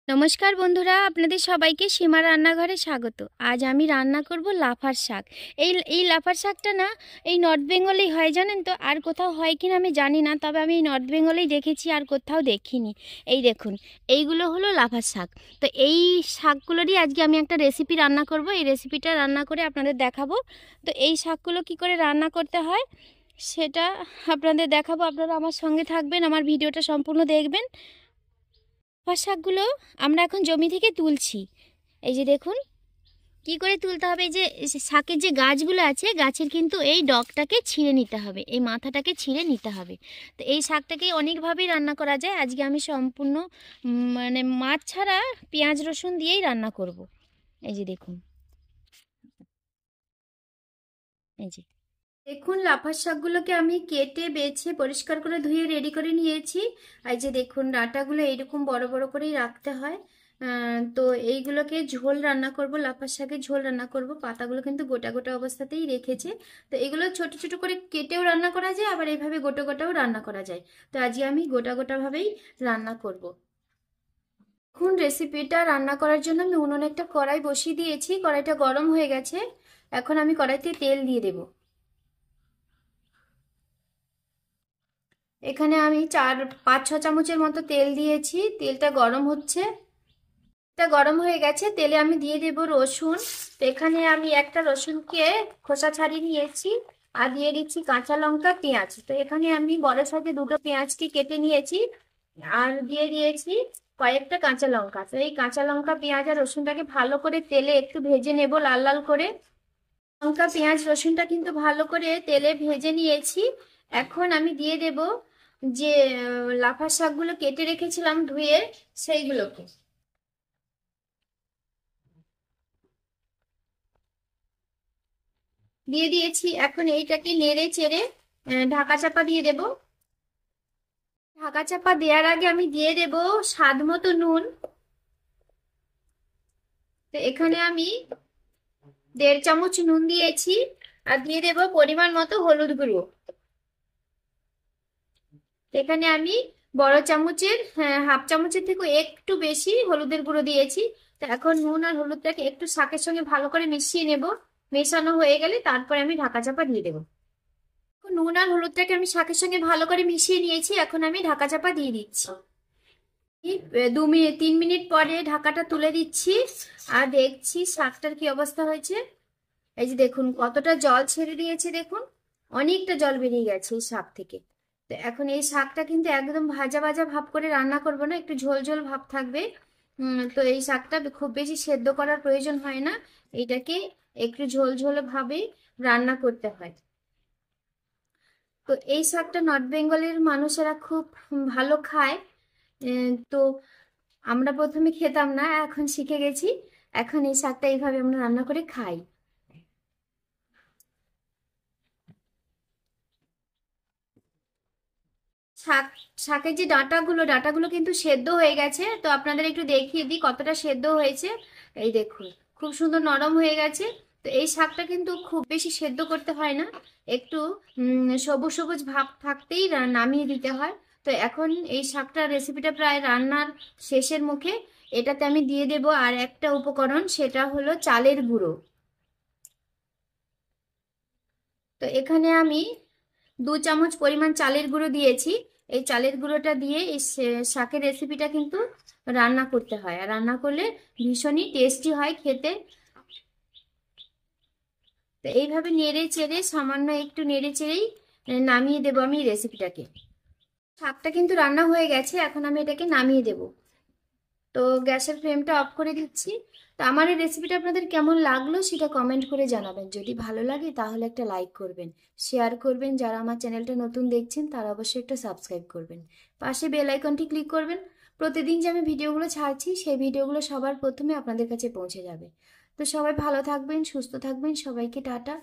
নমস্কার বন্ধুরা, আপনাদের সবাইকে সীমা রান্নাঘরে স্বাগত। আজ আমি রান্না করব লাফার শাক। এই লাফার শাকটা না এই নর্থ বেঙ্গলেই হয়, জানেন তো। আর কোথাও হয় কিনা আমি জানি না, তবে আমি এই নর্থ বেঙ্গলেই দেখেছি, আর কোথাও দেখিনি। এই দেখুন, এইগুলো হলো লাফার শাক। তো এই শাকগুলোরই আজকে আমি একটা রেসিপি রান্না করব। এই রেসিপিটা রান্না করে আপনাদের দেখাবো। তো এই শাকগুলো কি করে রান্না করতে হয় সেটা আপনাদের দেখাবো। আপনারা আমার সঙ্গে থাকবেন, আমার ভিডিওটা সম্পূর্ণ দেখবেন। লাফার শাকগুলো আমরা এখন জমি থেকে তুলছি। এই যে দেখুন কি করে তুলতে হবে। এই যে শাকের যে গাছগুলো আছে, গাছের কিন্তু এই ডগটাকে ছিঁড়ে নিতে হবে, এই মাথাটাকে ছিঁড়ে নিতে হবে। তো এই শাকটাকে অনেকভাবেই রান্না করা যায়। আজকে আমি সম্পূর্ণ মানে মাছ ছাড়া পেঁয়াজ রসুন দিয়েই রান্না করব। এই যে দেখুন, এই যে দেখুন লাফার শাকগুলোকে আমি কেটে বেছে পরিষ্কার করে ধুয়ে রেডি করে নিয়েছি। আর যে দেখুন ডাঁটাগুলো এইরকম বড় বড় করেই রাখতে হয়। তো এইগুলোকে ঝোল রান্না করব, লাফার শাকের ঝোল রান্না করব। পাতাগুলো কিন্তু গোটা গোটা অবস্থাতেই রেখেছে। তো এগুলো ছোট ছোট করে কেটেও রান্না করা যায়, আবার এইভাবে গোটা গোটাও রান্না করা যায়। তো আজকে আমি গোটা গোটা ভাবেই রান্না করব। এখন রেসিপিটা রান্না করার জন্য আমি উনুনে একটা কড়াই বসিয়ে দিয়েছি। কড়াইটা গরম হয়ে গেছে। এখন আমি কড়াইতে তেল দিয়ে দেবো। এখানে আমি 4-5-6 চামচের মতো তেল দিয়েছি। তেলটা গরম হচ্ছে, এটা গরম হয়ে গেছে। তেলে আমি দিয়ে দেব রসুন। তো এখানে আমি একটা রসুনকে খোসা ছাড়িয়ে নিয়েছি, আর দিয়ে দিচ্ছি কাঁচা লঙ্কা, পেঁয়াজ। তো এখানে আমি বড় সাইজে দুটো পেঁয়াজকে কেটে নিয়েছি, আর দিয়ে দিয়েছি কয়েকটা কাঁচা লঙ্কা। তো এই কাঁচা লঙ্কা, পেঁয়াজ আর রসুনটাকে ভালো করে তেলে একটু ভেজে নেব, লাল লাল করে। লঙ্কা, পেঁয়াজ, রসুনটা কিন্তু ভালো করে তেলে ভেজে নিয়েছি। এখন আমি দিয়ে দেব যে লাফার শাকগুলো কেটে রেখেছিলাম ধুয়ে, সেইগুলোকে দিয়ে দিয়েছি। এখন এইটাকে নেড়ে চেড়ে ঢাকা চাপা দিয়ে দেব। ঢাকা চাপা দেওয়ার আগে আমি দিয়ে দেব স্বাদ মতো নুন। তো এখানে আমি 1.5 চামচ নুন দিয়েছি, আর দিয়ে দেব পরিমাণ মতো হলুদ গুঁড়ো। এখানে আমি বড় চামচের 1/2 চামচের থেকে একটু বেশি হলুদের গুঁড়ো দিয়েছি। তো এখন নুন আর হলুদটাকে একটু শাকের সঙ্গে ভালো করে মিশিয়ে নেব। মেশানো হয়ে গেলে তারপরে আমি ঢাকা চাপা দিয়ে দেবো। নুন আর হলুদটাকে আমি শাকের সঙ্গে ভালো করে মিশিয়ে নিয়েছি। এখন আমি ঢাকা চাপা দিয়ে দিচ্ছি। 2-3 মিনিট পরে ঢাকাটা তুলে দিচ্ছি, আর দেখছি শাকটার কি অবস্থা হয়েছে। এই যে দেখুন কতটা জল ছেড়ে দিয়েছে, দেখুন অনেকটা জল বেরিয়ে গেছে এই শাক থেকে। তো এখন এই শাকটা কিন্তু একদম ভাজা ভাজা ভাব করে রান্না করবো না, একটু ঝোল ঝোল ভাব থাকবে। তো এই শাকটা খুব বেশি সেদ্ধ করার প্রয়োজন হয় না, এইটাকে একটু ঝোল ঝোল ভাবে রান্না করতে হয়। তো এই শাকটা নর্থ বেঙ্গলের মানুষেরা খুব ভালো খায়। তো আমরা প্রথমে খেতাম না, এখন শিখে গেছি। এখন এই শাকটা এইভাবে আমরা রান্না করে খাই। শাক শাকের যে ডাঁটাগুলো কিন্তু সেদ্ধ হয়ে গেছে। তো আপনাদের একটু দেখিয়ে দিই কতটা সেদ্ধ হয়েছে। এই দেখুন খুব সুন্দর নরম হয়ে গেছে। তো এই শাকটা কিন্তু খুব বেশি সেদ্ধ করতে হয় না, একটু সবুজ সবুজ ভাব থাকতেই নামিয়ে দিতে হয়। তো এখন এই শাকটার রেসিপিটা প্রায় রান্নার শেষের মুখে। এটাতে আমি দিয়ে দেব আর একটা উপকরণ, সেটা হলো চালের গুঁড়ো। তো এখানে আমি 2 চামচ পরিমাণ চালের গুঁড়ো দিয়েছি। এই চালের গুঁড়োটা দিয়ে এই শাকের রেসিপিটা কিন্তু রান্না করতে হয়, আর রান্না করলে ভীষণই টেস্টি হয় খেতে। তো এইভাবে নেড়ে চেড়ে, সামান্য একটু নেড়ে চেড়েই নামিয়ে দেবো আমি রেসিপিটাকে। শাকটা কিন্তু রান্না হয়ে গেছে, এখন আমি এটাকে নামিয়ে দেব। তো গ্যাসের ফ্লেমটা অফ করে দিচ্ছি। তো আমার এই রেসিপিটা আপনাদের কেমন লাগলো সেটা কমেন্ট করে জানাবেন। যদি ভালো লাগে তাহলে একটা লাইক করবেন, শেয়ার করবেন। যারা আমার চ্যানেলটা নতুন দেখছেন তারা অবশ্যই একটা সাবস্ক্রাইব করবেন, পাশে বেল আইকনটি ক্লিক করবেন। প্রতিদিন যে আমি ভিডিওগুলো ছাড়ছি সেই ভিডিওগুলো সবার প্রথমে আপনাদের কাছে পৌঁছে যাবে। তো সবাই ভালো থাকবেন, সুস্থ থাকবেন, সবাইকে টাটা।